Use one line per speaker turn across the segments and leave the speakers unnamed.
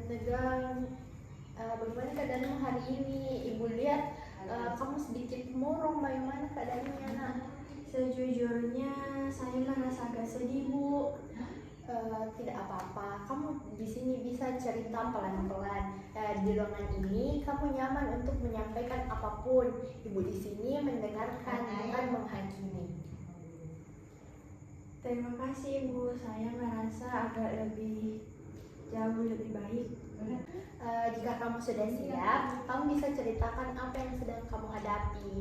Tegang. Bagaimana keadaanmu hari ini? Ibu lihat kamu sedikit murung. Bagaimana keadaannya, nak?
Sejujurnya saya merasa agak sedih, Bu.
Tidak apa-apa. Kamu di sini bisa cerita pelan-pelan. Di ruangan ini kamu nyaman untuk menyampaikan apapun. Ibu di sini mendengarkan, bukan menghakimi.
Terima kasih, Bu. Saya merasa agak jauh lebih baik.
Jika kamu sudah siap, kamu bisa ceritakan apa yang sedang kamu hadapi.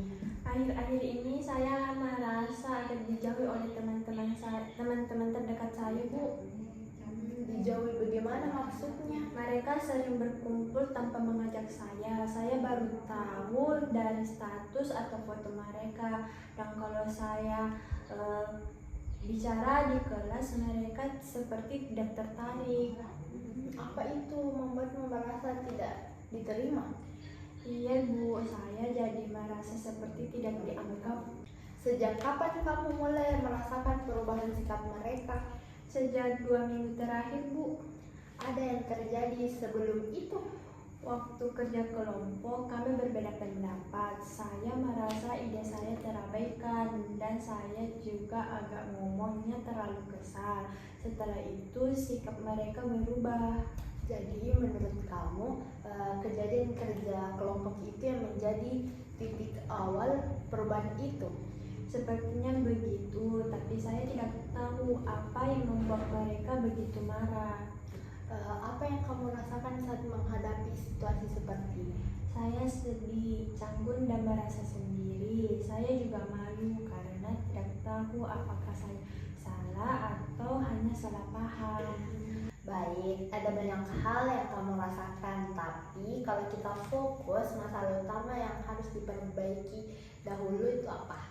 Akhir-akhir ini saya merasa agak dijauhi oleh teman-teman terdekat saya, Bu.
Dijauhi bagaimana maksudnya?
Mereka sering berkumpul tanpa mengajak saya. Saya baru tahu dari status atau foto mereka. Dan kalau saya bicara di kelas, mereka seperti tidak tertarik.
Apa itu membuatmu merasa tidak diterima?
Iya, Bu, saya jadi merasa seperti tidak dianggap.
Sejak kapan kamu mulai merasakan perubahan sikap mereka?
Sejak 2 minggu terakhir, Bu.
Ada yang terjadi sebelum itu?
Waktu kerja kelompok, kami berbeda pendapat. Saya merasa ide saya terabaikan dan saya juga agak ngomongnya terlalu kesal. Setelah itu, sikap mereka berubah.
Jadi menurut kamu, kejadian kerja kelompok itu yang menjadi titik awal perubahan itu?
Sepertinya begitu, tapi saya tidak tahu apa yang membuat mereka begitu marah.
Apa yang kamu rasakan saat menghadapi situasi seperti ini?
Saya sedih, canggung dan merasa sendiri. Saya juga malu karena tidak tahu apakah saya salah atau hanya salah paham.
Baik, ada banyak hal yang kamu rasakan, tapi kalau kita fokus, masalah utama yang harus diperbaiki dahulu itu apa?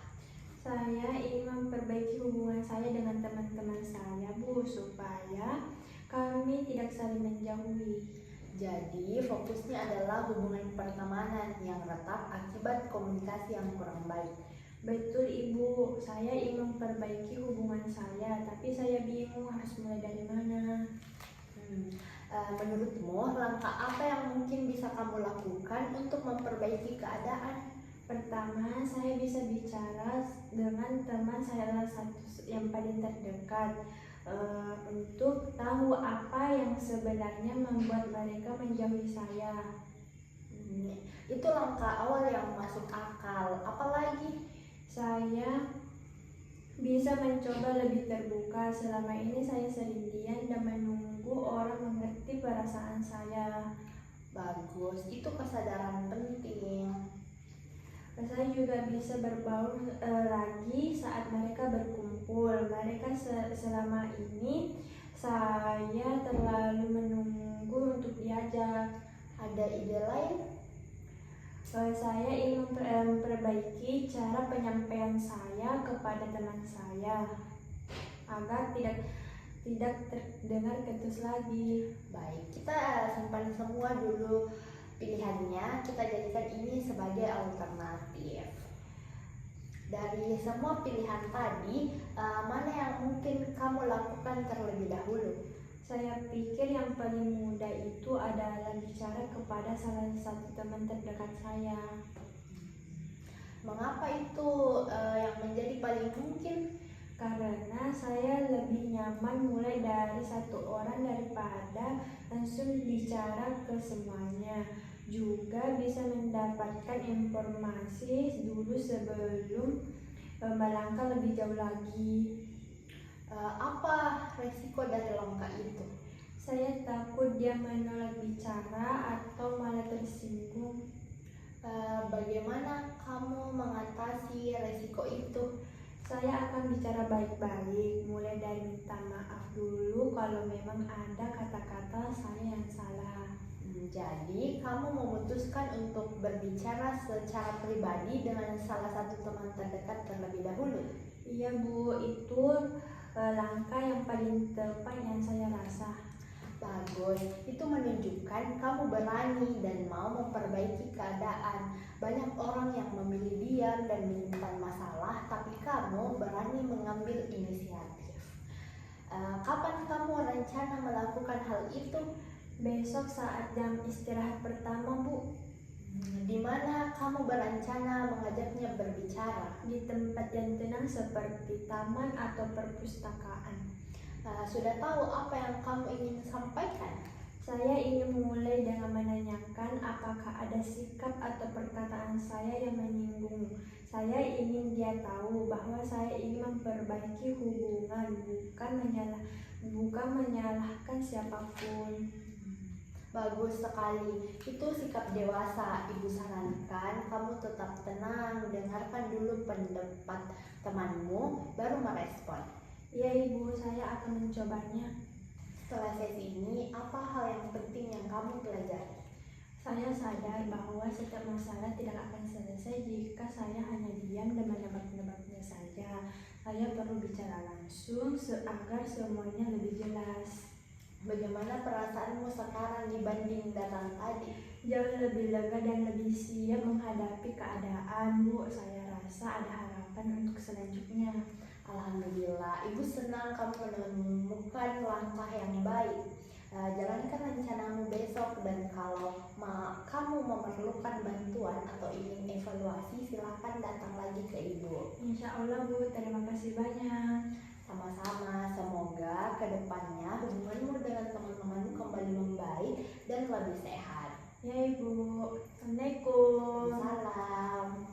Saya ingin memperbaiki hubungan saya dengan teman-teman saya, Bu, supaya kami tidak saling menjauhi.
Jadi fokusnya adalah hubungan pertemanan yang retak akibat komunikasi yang kurang baik.
Betul, Ibu, saya ingin memperbaiki hubungan saya, tapi saya bingung harus mulai dari mana.
Menurutmu langkah apa yang mungkin bisa kamu lakukan untuk memperbaiki keadaan?
Pertama, saya bisa bicara dengan teman saya yang paling terdekat untuk tahu apa yang sebenarnya membuat mereka menjauhi saya.
Itu langkah awal yang masuk akal. Apalagi
saya bisa mencoba lebih terbuka. Selama ini saya sering diam dan menunggu orang mengerti perasaan saya.
Bagus, itu kesadaran penting.
Saya juga bisa berbaur lagi saat mereka berkumpul. Mereka selama ini saya terlalu menunggu untuk diajak.
Ada ide lain?
Saya ingin memperbaiki cara penyampaian saya kepada teman saya agar tidak terdengar ketus lagi.
Baik, kita simpan semua dulu pilihannya, kita jadikan ini sebagai alternatif. Dari semua pilihan tadi, mana yang mungkin kamu lakukan terlebih dahulu?
Saya pikir yang paling mudah itu adalah bicara kepada salah satu teman terdekat saya.
Mengapa itu yang menjadi paling mungkin?
Karena saya lebih nyaman mulai dari satu orang daripada langsung bicara ke semuanya. Juga bisa mendapatkan informasi dulu sebelum melangkah lebih jauh lagi.
Apa resiko dari langkah itu?
Saya takut dia menolak bicara atau malah tersinggung.
Bagaimana kamu mengatasi resiko itu?
Saya akan bicara baik-baik, mulai dari minta maaf dulu kalau memang ada kata-kata saya yang salah.
Jadi kamu memutuskan untuk berbicara secara pribadi dengan salah satu teman terdekat terlebih dahulu?
Iya, Bu, itu langkah yang paling tepat yang saya rasa.
Bagus, itu menunjukkan kamu berani dan mau memperbaiki keadaan. Banyak orang yang memilih diam dan menyimpan masalah, tapi kamu berani mengambil inisiatif. Kapan kamu rencana melakukan hal itu?
Besok saat jam istirahat pertama, Bu,
Di mana kamu berencana mengajaknya berbicara?
di tempat yang tenang seperti taman atau perpustakaan.
Sudah tahu apa yang kamu ingin sampaikan?
Saya ingin memulai dengan menanyakan apakah ada sikap atau perkataan saya yang menyinggung. Saya ingin dia tahu bahwa saya ingin memperbaiki hubungan, bukan menyalahkan siapapun.
Bagus sekali, itu sikap dewasa. Ibu sarankan kamu tetap tenang, dengarkan dulu pendapat temanmu, baru merespon.
Ya Ibu, saya akan mencobanya.
Setelah sesi ini, apa hal yang penting yang kamu pelajari?
Saya sadar bahwa setiap masalah tidak akan selesai jika saya hanya diam dan menebak-nebaknya saja. Saya perlu bicara langsung agar semuanya lebih jelas.
Bagaimana perasaanmu sekarang dibanding datang tadi?
Jauh lebih lega dan lebih siap menghadapi keadaan, Bu. Saya rasa ada harapan untuk selanjutnya.
Alhamdulillah, Ibu senang kamu menemukan langkah yang baik. Jalankan rencanamu besok, dan kalau kamu memerlukan bantuan atau ingin evaluasi, silakan datang lagi ke Ibu.
Insya Allah, Bu. Terima kasih banyak.
Sama-sama, semoga kedepannya hubunganmu dengan teman-temanmu kembali membaik dan lebih sehat.
Ya Ibu. Assalamualaikum.
Salam.